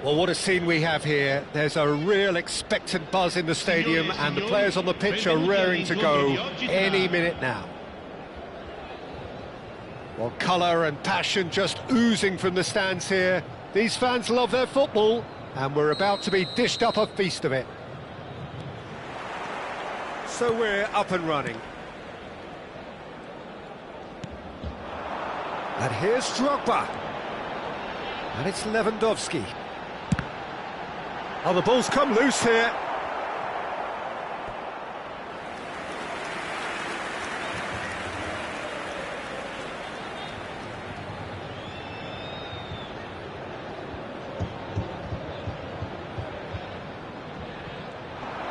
Well, what a scene we have here. There's a real expectant buzz in the stadium, and the players on the pitch are raring to go any minute now. Well, colour and passion just oozing from the stands here. These fans love their football, and we're about to be dished up a feast of it. So we're up and running. And here's Drogba. And it's Lewandowski. Oh, the ball's come loose here.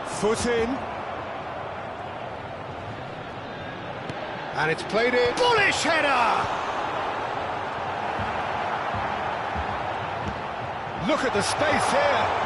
Foot in. And it's played in. Bullish header! Look at the space here.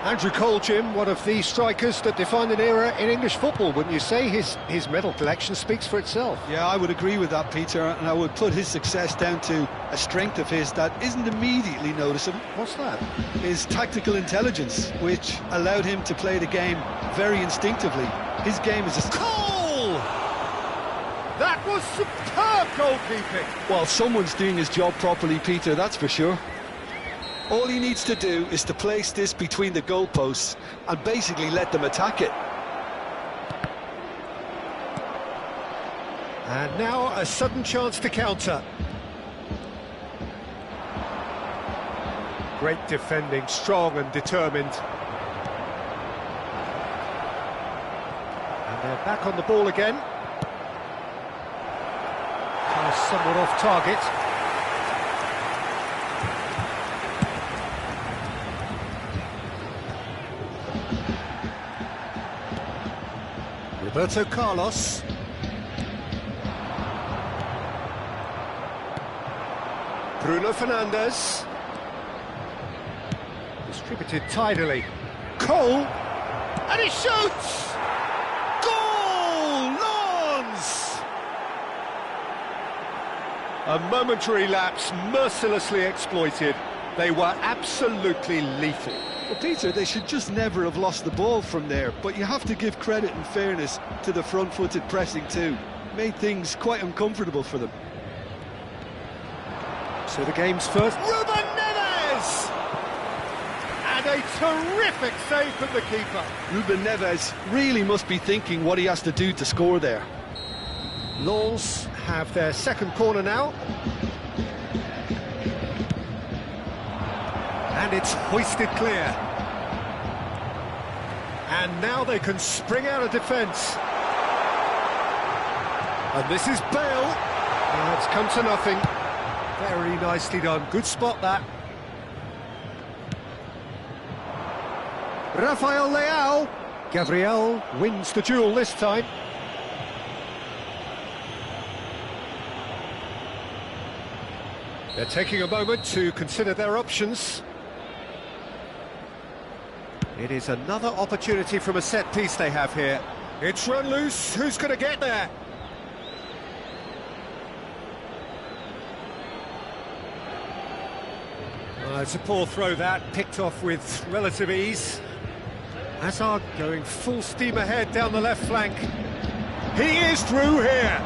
Andrew Cole, Jim, one of the strikers that defined an era in English football, wouldn't you say? His medal collection speaks for itself. Yeah, I would agree with that, Peter, and I would put his success down to a strength of his that isn't immediately noticeable. What's that? His tactical intelligence, which allowed him to play the game very instinctively. His game is a... Cole! That was superb goalkeeping! Well, someone's doing his job properly, Peter, that's for sure. All he needs to do is to place this between the goalposts and basically let them attack it. And now a sudden chance to counter. Great defending, strong and determined. And they're back on the ball again. Somewhat off target. Roberto Carlos. Bruno Fernandes. Distributed tidily. Cole. And he shoots! Goal! Lons! A momentary lapse mercilessly exploited. They were absolutely lethal. Well, Peter, they should just never have lost the ball from there, but you have to give credit and fairness to the front-footed pressing too. Made things quite uncomfortable for them. So the game's first. Ruben Neves! And a terrific save from the keeper. Ruben Neves really must be thinking what he has to do to score there. Lens have their second corner now. And it's hoisted clear. And now they can spring out of defence. And this is Bale. It's come to nothing. Very nicely done. Good spot, that. Rafael Leao. Gabriel wins the duel this time. They're taking a moment to consider their options. It is another opportunity from a set piece they have here. It's run loose. Who's going to get there? It's a poor throw, that, picked off with relative ease. Hazard going full steam ahead down the left flank. He is through here.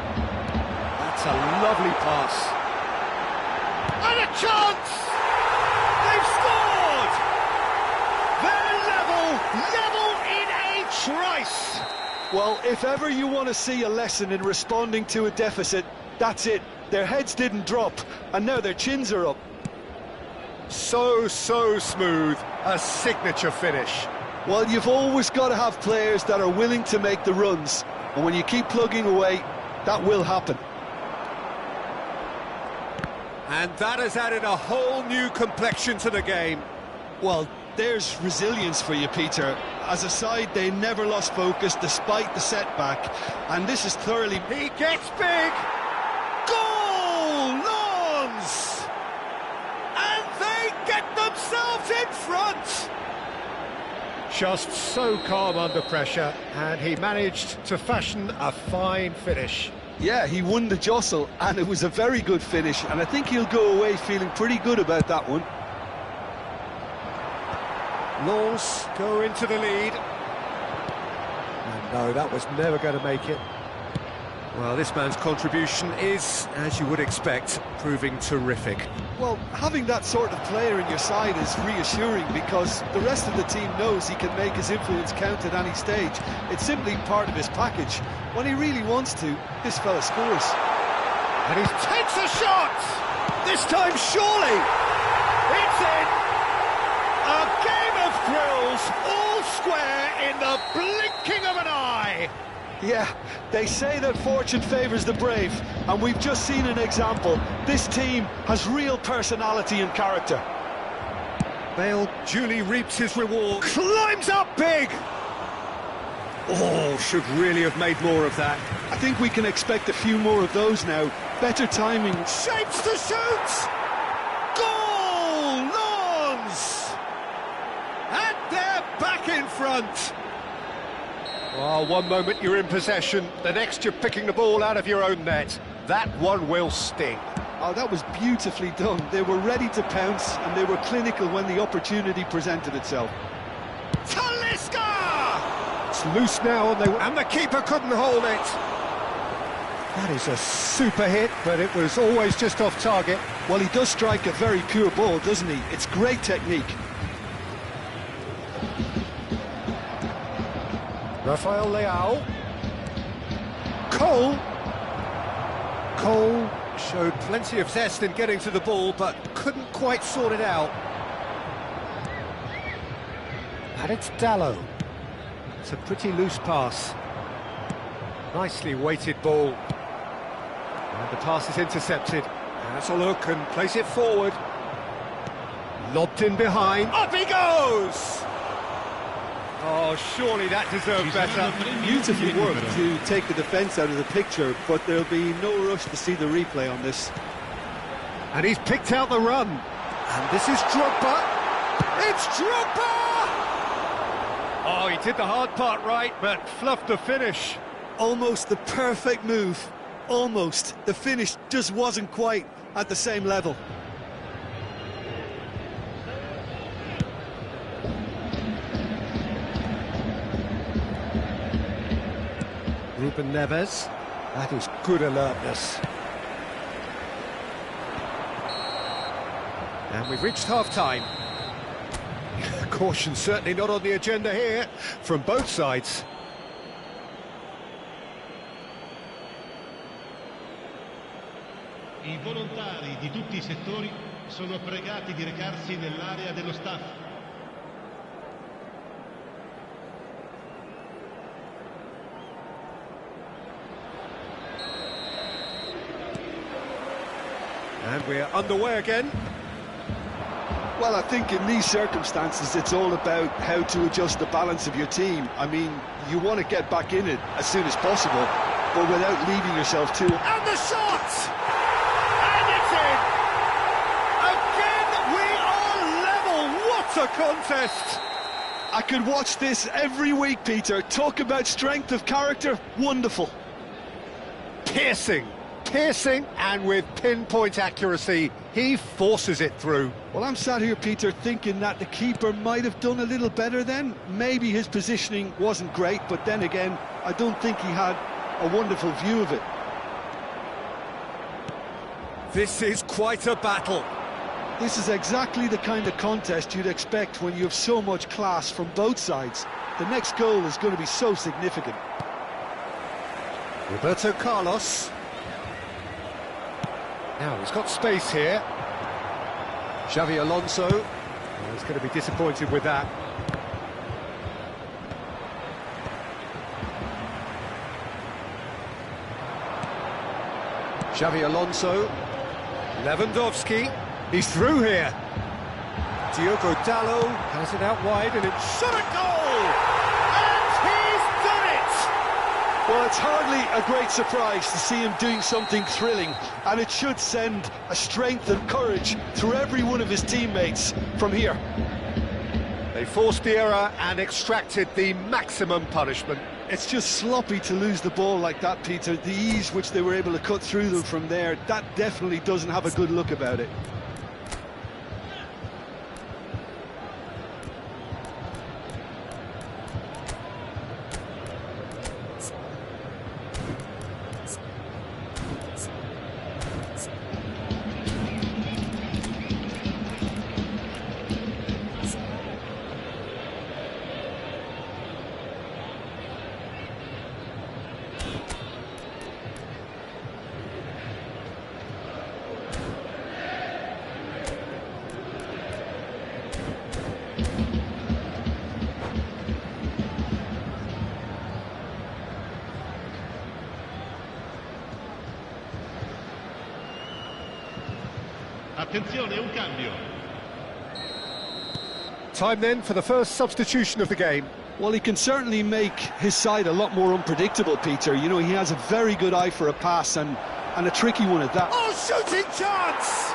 That's a lovely pass. And a chance! They've scored! They're level in a trice. Well, if ever you want to see a lesson in responding to a deficit, that's it. Their heads didn't drop, and now their chins are up. So smooth, a signature finish. Well, you've always got to have players that are willing to make the runs, and when you keep plugging away, that will happen. And that has added a whole new complexion to the game. Well, there's resilience for you, Peter. As a side, they never lost focus despite the setback, and this is thoroughly... He gets big! Goal! Lens! And they get themselves in front! Just so calm under pressure, and he managed to fashion a fine finish. Yeah, he won the jostle, and it was a very good finish, and I think he'll go away feeling pretty good about that one. Lens go into the lead. And no, that was never going to make it. Well, this man's contribution is, as you would expect, proving terrific. Well, having that sort of player in your side is reassuring because the rest of the team knows he can make his influence count at any stage. It's simply part of his package. When he really wants to, this fella scores. And he takes a shot! This time, surely! It's in! A game of thrills, all square in the blinking of an eye! Yeah, they say that fortune favours the brave, and we've just seen an example. This team has real personality and character. Bale duly reaps his reward. Climbs up big! Oh, should really have made more of that. I think we can expect a few more of those now. Better timing. Shapes to shoot! Goal! Lens! And they're back in front! Well, one moment you're in possession, the next you're picking the ball out of your own net. That one will sting. Oh, that was beautifully done. They were ready to pounce, and they were clinical when the opportunity presented itself. Talisca! It's loose now, and the keeper couldn't hold it. That is a super hit, but it was always just off target. Well, he does strike a very pure ball, doesn't he? It's great technique. Rafael Leao. Cole showed plenty of zest in getting to the ball, but couldn't quite sort it out. And it's Dalot. It's a pretty loose pass. Nicely weighted ball. And the pass is intercepted. Has a look and plays it forward. Lobbed in behind. Up he goes! Oh, surely that deserved better. Beautifully worked to take the defence out of the picture, but there'll be no rush to see the replay on this. And he's picked out the run. And this is Drogba. It's Drogba! Oh, he did the hard part right, but fluffed the finish. Almost the perfect move. Almost. The finish just wasn't quite at the same level. Ruben Neves. That is good alertness. And we've reached half-time. Caution certainly not on the agenda here, from both sides. I volontari di tutti i settori sono pregati di recarsi nell'area dello staff. And we're underway again. Well, I think in these circumstances, it's all about how to adjust the balance of your team. I mean, you want to get back in it as soon as possible, but without leaving yourself too... And the shot! And it's in! Again, we are level! What a contest! I could watch this every week, Peter. Talk about strength of character. Wonderful. Piercing, and with pinpoint accuracy, he forces it through. Well, I'm sat here, Peter, thinking that the keeper might have done a little better then. Maybe his positioning wasn't great, but then again, I don't think he had a wonderful view of it. This is quite a battle. This is exactly the kind of contest you'd expect when you have so much class from both sides. The next goal is going to be so significant. Roberto Carlos. Now, he's got space here. Xavi Alonso. Well, he's going to be disappointed with that. Xavi Alonso. Lewandowski. He's through here. Diogo Dalot has it out wide and it's shot a goal! And he's done it! Well, it's hardly a great surprise to see him doing something thrilling, and it should send a strength and courage through every one of his teammates from here. They forced the error and extracted the maximum punishment. It's just sloppy to lose the ball like that, Peter. The ease which they were able to cut through them from there, that definitely doesn't have a good look about it. Attenzione, un cambio. Time then for the first substitution of the game. Well, he can certainly make his side a lot more unpredictable, Peter. You know, he has a very good eye for a pass and a tricky one at that. Oh, shooting chance!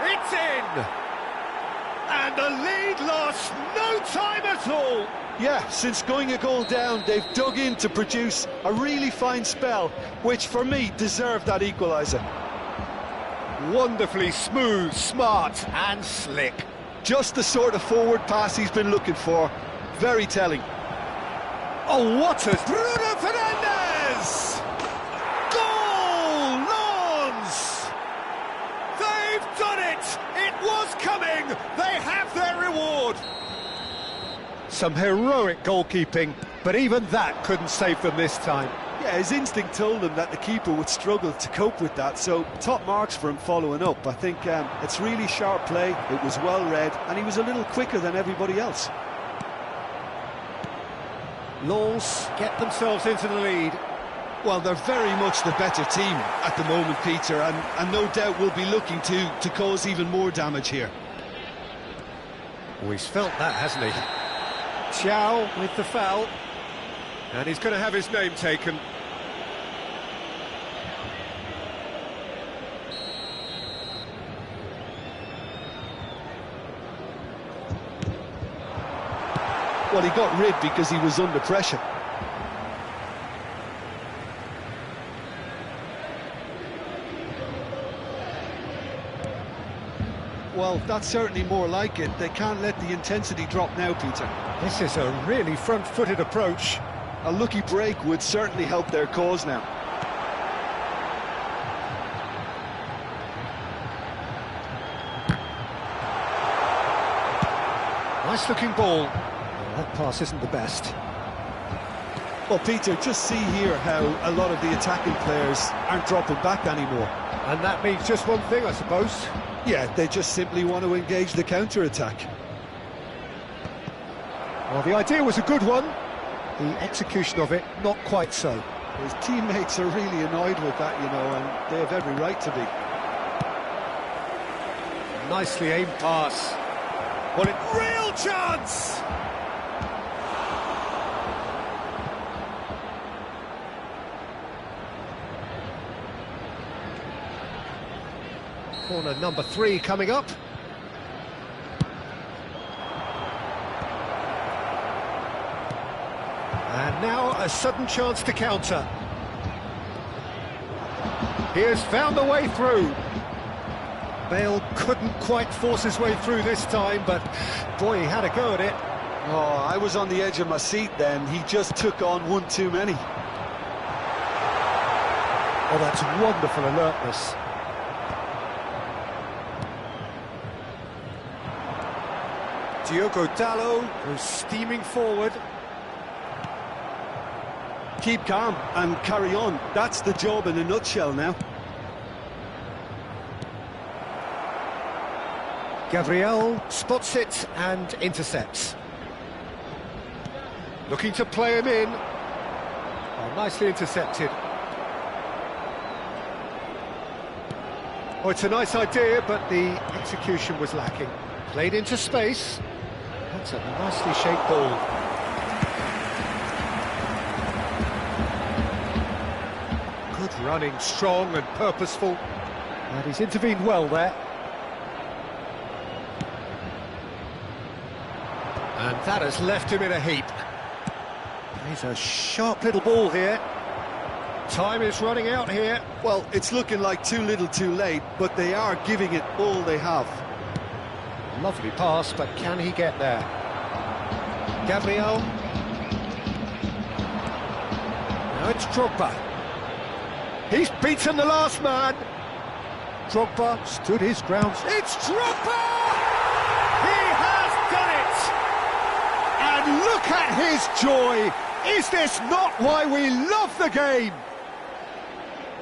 It's in! And the lead lost no time at all! Yeah, since going a goal down, they've dug in to produce a really fine spell, which for me deserved that equaliser. Wonderfully smooth, smart and slick. Just the sort of forward pass he's been looking for. Very telling. Oh, what a... Bruno Fernandes! Goal! Lons! They've done it! It was coming! They have their reward! Some heroic goalkeeping, but even that couldn't save them this time. Yeah, his instinct told him that the keeper would struggle to cope with that, so top marks for him following up. I think it's really sharp play, it was well read, and he was a little quicker than everybody else. Lens get themselves into the lead. Well, they're very much the better team at the moment, Peter, and no doubt will be looking to cause even more damage here. Oh, he's felt that, hasn't he? Chow with the foul, and he's going to have his name taken. Well, he got rid because he was under pressure. Well, that's certainly more like it. They can't let the intensity drop now, Peter. This is a really front-footed approach. A lucky break would certainly help their cause now. Nice-looking ball. Well, that pass isn't the best. Well, Peter, just see here how a lot of the attacking players aren't dropping back anymore. And that means just one thing, I suppose. Yeah, they just simply want to engage the counter-attack. Well, the idea was a good one. The execution of it, not quite so. His teammates are really annoyed with that, you know, and they have every right to be. Nicely aimed pass. What a real chance! Corner number 3 coming up. And now a sudden chance to counter. He has found the way through. Bale couldn't quite force his way through this time, but boy, he had a go at it. Oh, I was on the edge of my seat then. He just took on one too many. Oh, that's wonderful alertness. Diogo Dalot goes steaming forward. Keep calm and carry on. That's the job in a nutshell now. Gabriel spots it and intercepts. Looking to play him in. Oh, nicely intercepted. Oh, it's a nice idea, but the execution was lacking. Played into space. That's a nicely shaped ball. Good running, strong and purposeful. And he's intervened well there. And that has left him in a heap. He's a sharp little ball here. Time is running out here. Well, it's looking like too little too late, but they are giving it all they have. Lovely pass, but can he get there? Gabriel. Now it's Drogba. He's beaten the last man. Drogba stood his ground. It's Drogba! He has done it! And look at his joy! Is this not why we love the game?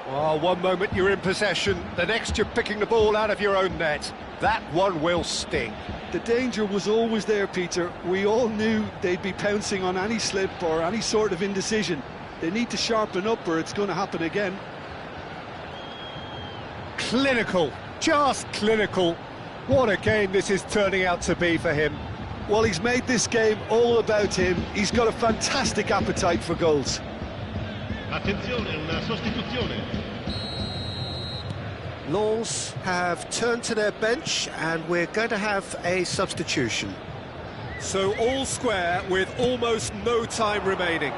Oh, one moment you're in possession, the next you're picking the ball out of your own net. That one will sting. The danger was always there, Peter. We all knew they'd be pouncing on any slip or any sort of indecision. They need to sharpen up or it's going to happen again. Clinical, just clinical. What a game this is turning out to be for him. Well, he's made this game all about him. He's got a fantastic appetite for goals. Attenzione, una sostituzione. Lens have turned to their bench and we're going to have a substitution. So all square with almost no time remaining.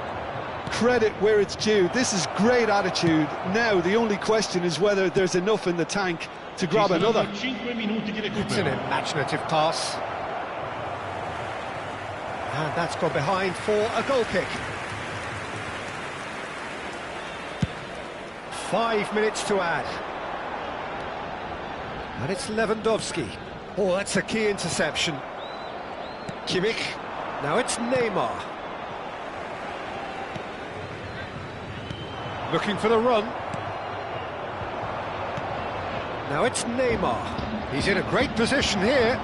Credit where it's due. This is great attitude. Now the only question is whether there's enough in the tank to grab another. It's an imaginative pass. And that's gone behind for a goal kick. 5 minutes to add. And it's Lewandowski. Oh, that's a key interception. Kimmich. Now it's Neymar. Looking for the run. Now it's Neymar. He's in a great position here.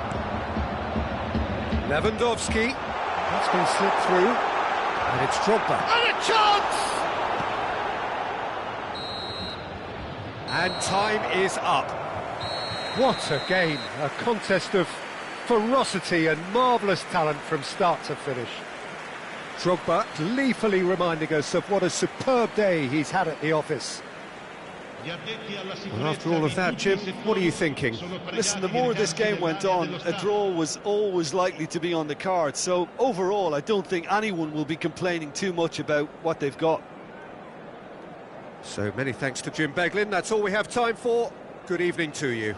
Lewandowski. That's been slipped through. And it's Drogba. And a chance! And time is up. What a game. A contest of ferocity and marvellous talent from start to finish. Drogba gleefully reminding us of what a superb day he's had at the office. And after all of that, Jim, what are you thinking? Listen, the more this game went on, a draw was always likely to be on the card. So overall, I don't think anyone will be complaining too much about what they've got. So many thanks to Jim Beglin. That's all we have time for. Good evening to you.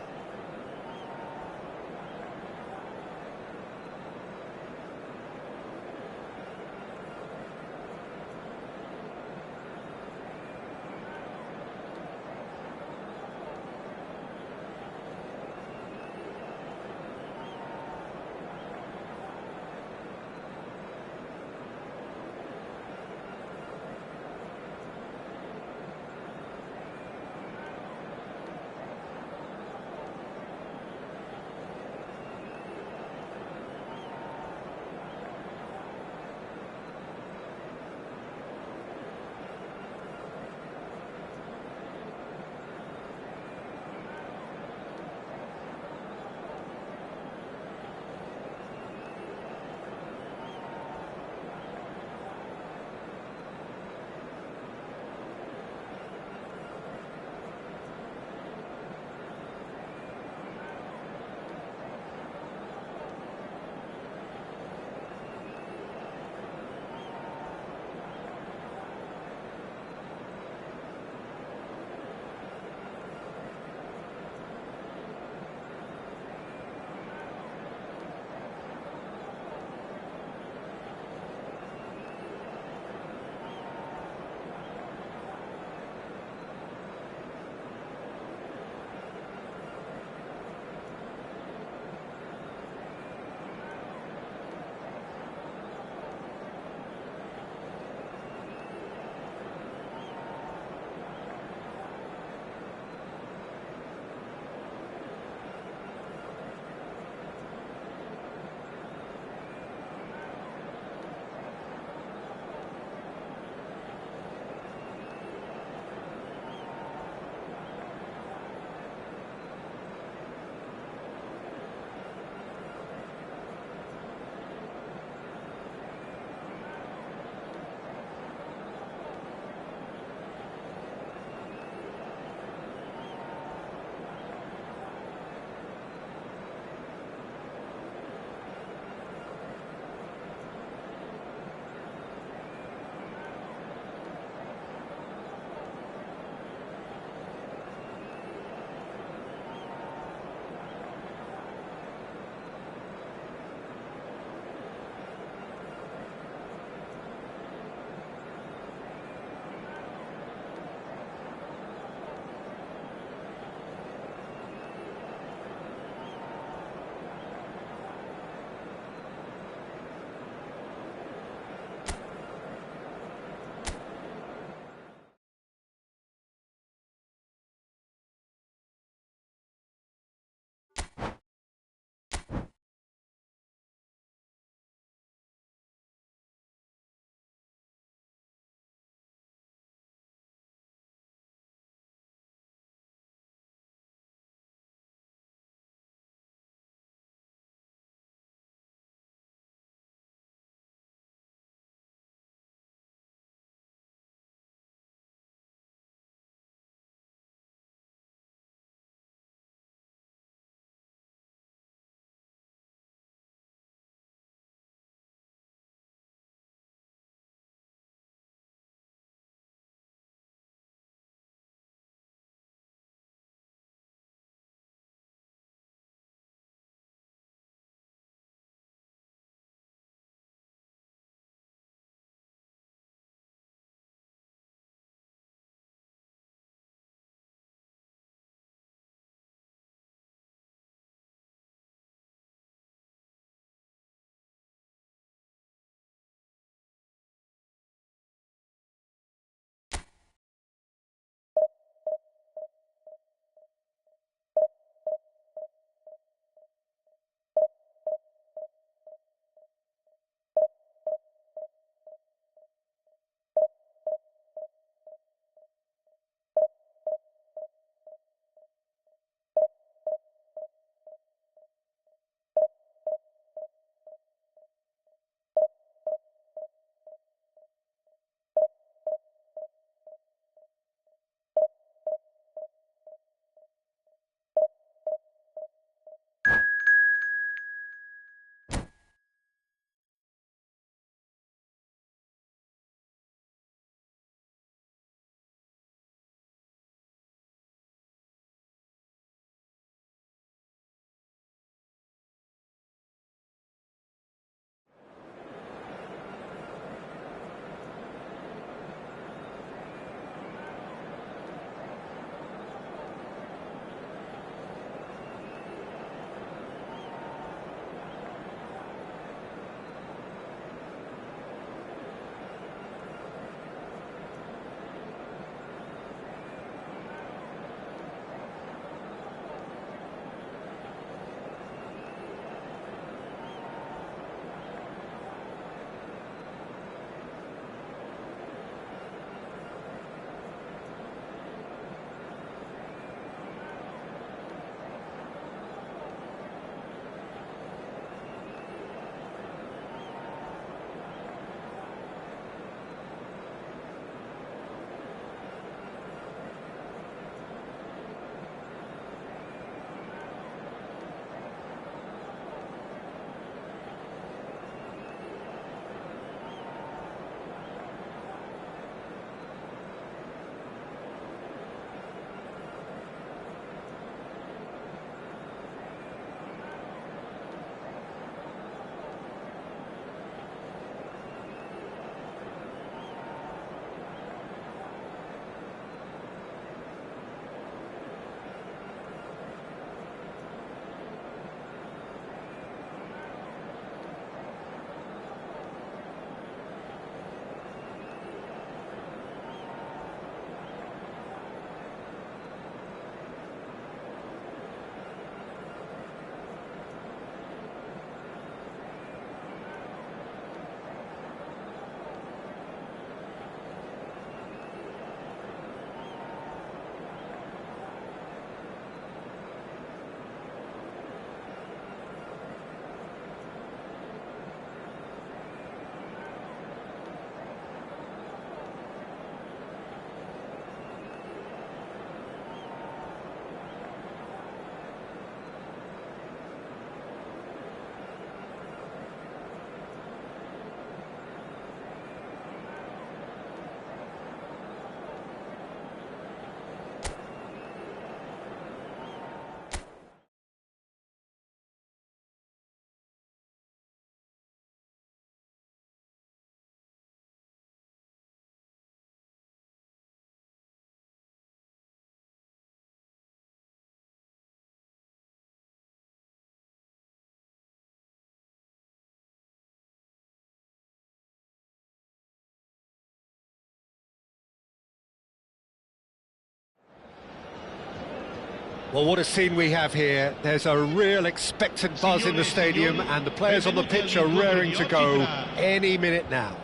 Well, what a scene we have here. There's a real expectant buzz in the stadium, and the players on the pitch are raring to go any minute now.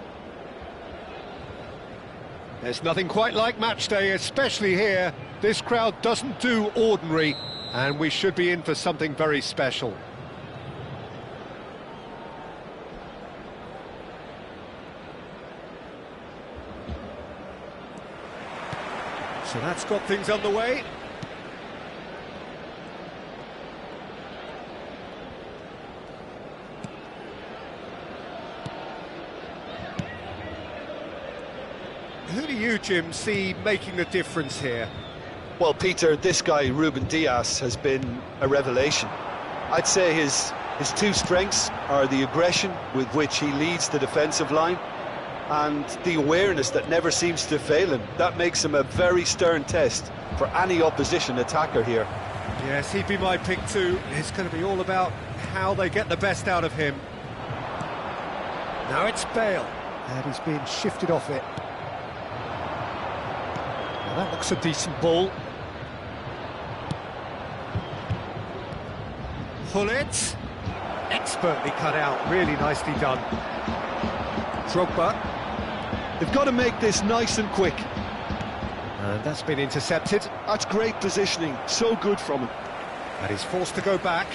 There's nothing quite like match day, especially here. This crowd doesn't do ordinary, and we should be in for something very special. So that's got things underway. Who do you, Jim, see making the difference here? Well, Peter, this guy, Ruben Dias, has been a revelation. I'd say his two strengths are the aggression with which he leads the defensive line and the awareness that never seems to fail him. That makes him a very stern test for any opposition attacker here. Yes, he'd be my pick too. It's going to be all about how they get the best out of him. Now it's Bale, and he's being shifted off it. Now that looks a decent ball. Hullet, expertly cut out, really nicely done. Drogba. They've got to make this nice and quick. And that's been intercepted. That's great positioning, so good from him. And he's forced to go back.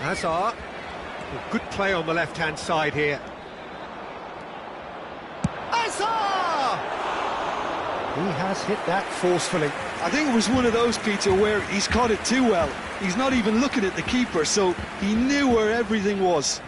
Hazard. Good play on the left-hand side here. Hazard! He has hit that forcefully. I think it was one of those, Peter, where he's caught it too well. He's not even looking at the keeper, so he knew where everything was.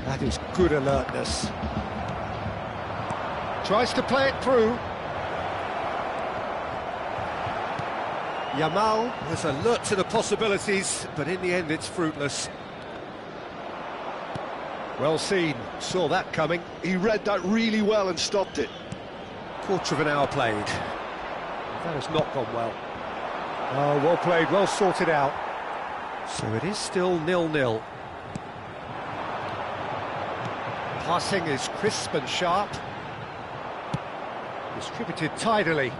That is good alertness. Tries to play it through. Yamal was alert to the possibilities, but in the end it's fruitless. Well seen, saw that coming. He read that really well and stopped it. Quarter of an hour played. That has not gone well. Oh, well played, well sorted out. So it is still 0-0. Passing is crisp and sharp. Distributed tidily.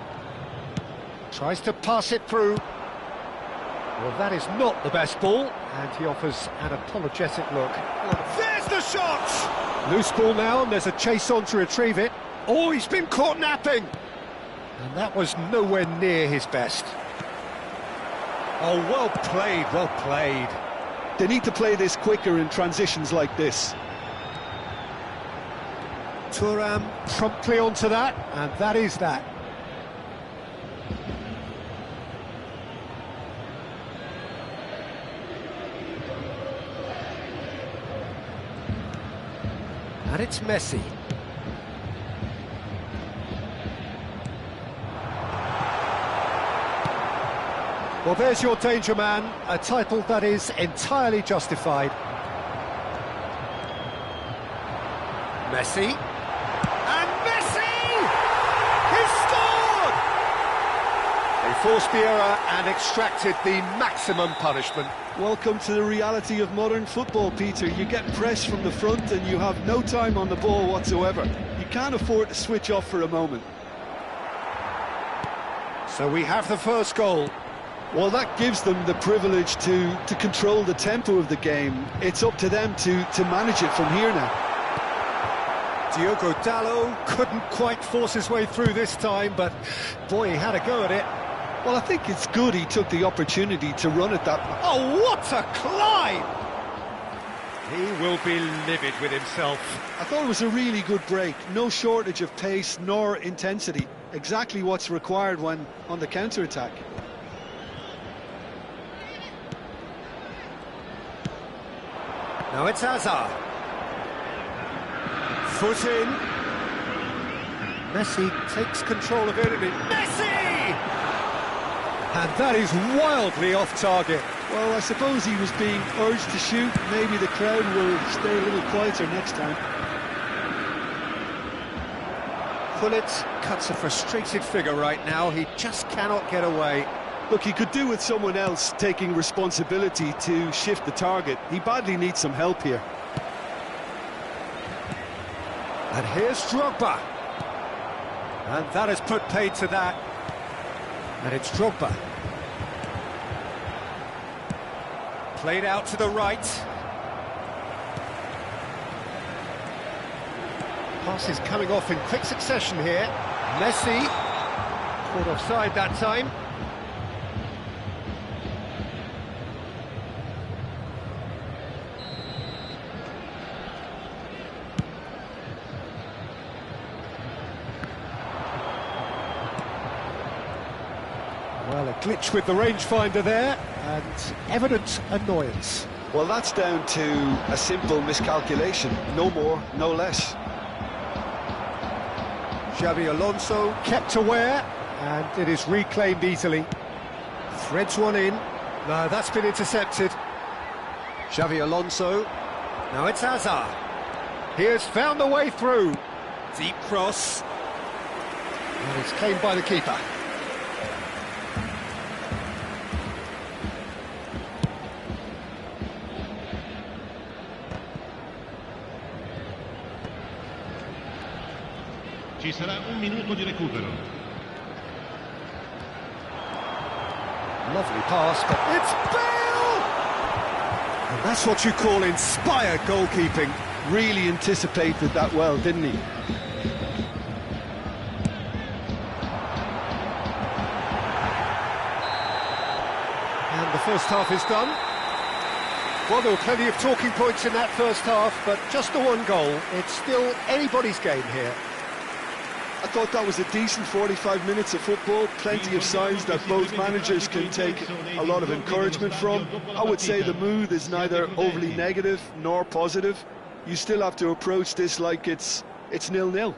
Tries to pass it through. Well, that is not the best ball, and he offers an apologetic look. There's the shot! Loose ball now, and there's a chase on to retrieve it. Oh, he's been caught napping! And that was nowhere near his best. Oh, well played, well played. They need to play this quicker in transitions like this. Thuram promptly onto that, and that is that. And it's Messi. Well, there's your danger man, a title that is entirely justified. Messi. And Messi! He's scored! They forced the error and extracted the maximum punishment. Welcome to the reality of modern football, Peter. You get pressed from the front and you have no time on the ball whatsoever. You can't afford to switch off for a moment. So we have the first goal. Well, that gives them the privilege to control the tempo of the game. It's up to them to manage it from here now. Diogo Dalot couldn't quite force his way through this time, but boy, he had a go at it. Well, I think it's good he took the opportunity to run at that. Oh, what a climb! He will be livid with himself. I thought it was a really good break. No shortage of pace nor intensity. Exactly what's required when on the counter-attack. Now it's Hazard. Foot in. Messi takes control of it. Messi! And that is wildly off target. Well, I suppose he was being urged to shoot. Maybe the crowd will stay a little quieter next time. Pullet cuts a frustrated figure right now. He just cannot get away. Look, he could do with someone else taking responsibility to shift the target. He badly needs some help here. And here's Drogba. And that has put paid to that. And it's Drogba. Played out to the right. Pass is coming off in quick succession here. Messi. Caught offside that time. Well, a glitch with the rangefinder there, and evident annoyance. Well, that's down to a simple miscalculation. No more, no less. Xavi Alonso kept aware, and it is reclaimed easily. Threads one in. No, that's been intercepted. Xavi Alonso. Now it's Hazard. He has found the way through. Deep cross. And it's claimed by the keeper. Ci sarà un minuto di recupero. Lovely pass, but it's Bale! And that's what you call inspired goalkeeping. Really anticipated that well, didn't he? And the first half is done. Well, there were plenty of talking points in that first half, but just the one goal. It's still anybody's game here. I thought that was a decent 45 minutes of football, plenty of signs that both managers can take a lot of encouragement from. I would say the mood is neither overly negative nor positive. You still have to approach this like it's 0-0.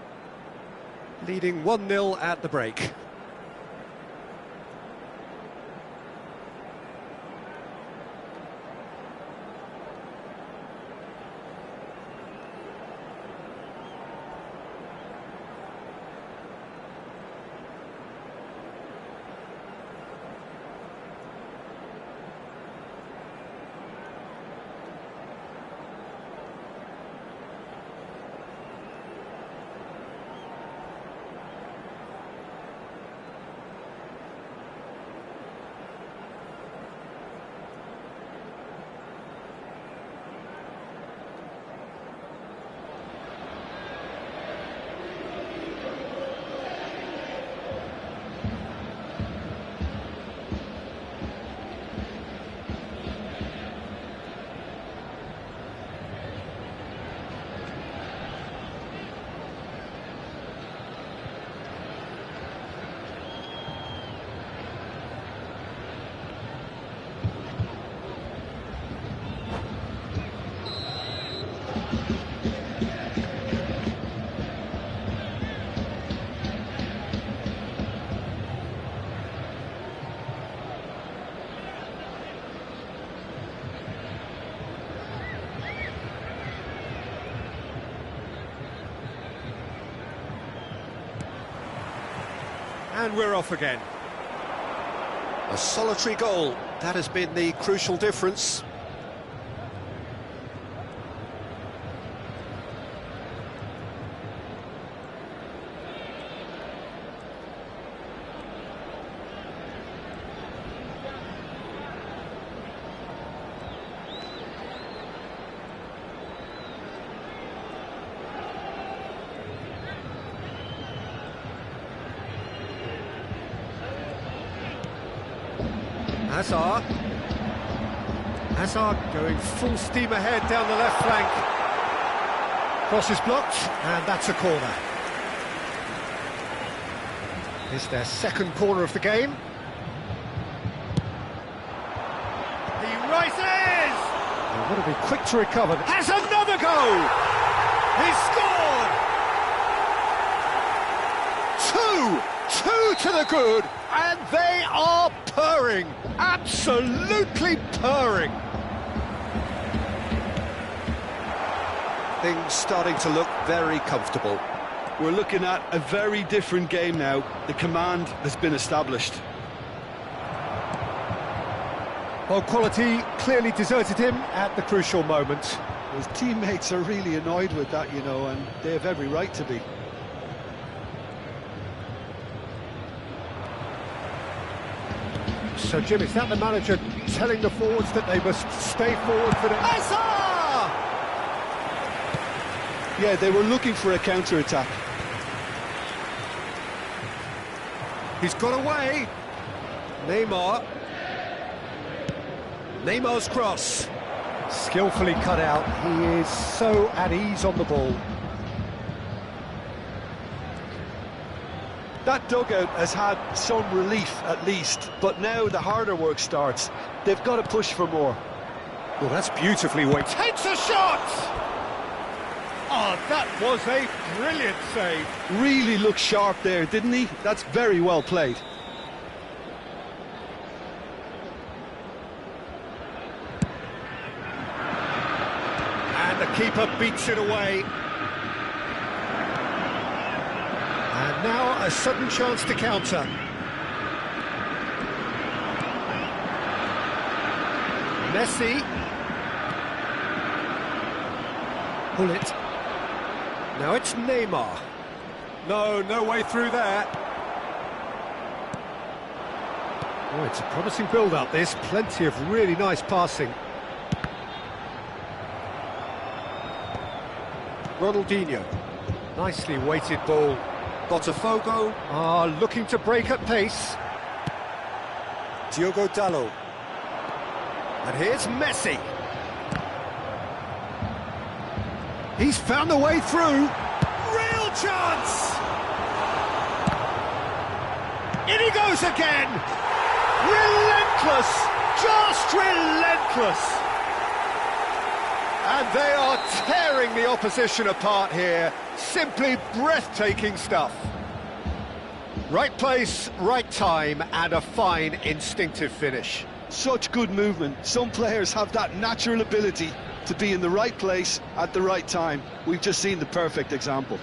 Leading 1-0 at the break. And we're off again. A solitary goal, that has been the crucial difference. Hazard going full steam ahead down the left flank. Cross is blocked, and that's a corner. It's their second corner of the game. He rises! They want to be quick to recover. Has another goal! He scored! Two to the good, and they are purring, absolutely purring. Things starting to look very comfortable. We're looking at a very different game now. The command has been established. Well, quality clearly deserted him at the crucial moment. His teammates are really annoyed with that, you know, and they have every right to be. So, Jim, is that the manager telling the forwards that they must stay forward for the... Yeah, they were looking for a counter-attack. He's got away. Neymar's cross. Skillfully cut out. He is so at ease on the ball. That dugout has had some relief, at least, but now the harder work starts. They've got to push for more. Well, that's beautifully weighted. Takes a shot! Oh, that was a brilliant save. Really looked sharp there, didn't he? That's very well played. And the keeper beats it away. And now a sudden chance to counter. Messi. Pull it. Now it's Neymar. No way through there. Oh, it's a promising build-up, this. Plenty of really nice passing. Ronaldinho. Nicely weighted ball. Botafogo are looking to break at pace. Diogo Dalot. And here's Messi. He's found a way through. Real chance! In he goes again! Relentless! Just relentless! And they are tearing the opposition apart here. Simply breathtaking stuff. Right place, right time, and a fine instinctive finish. Such good movement. Some players have that natural ability to be in the right place at the right time. We've just seen the perfect example.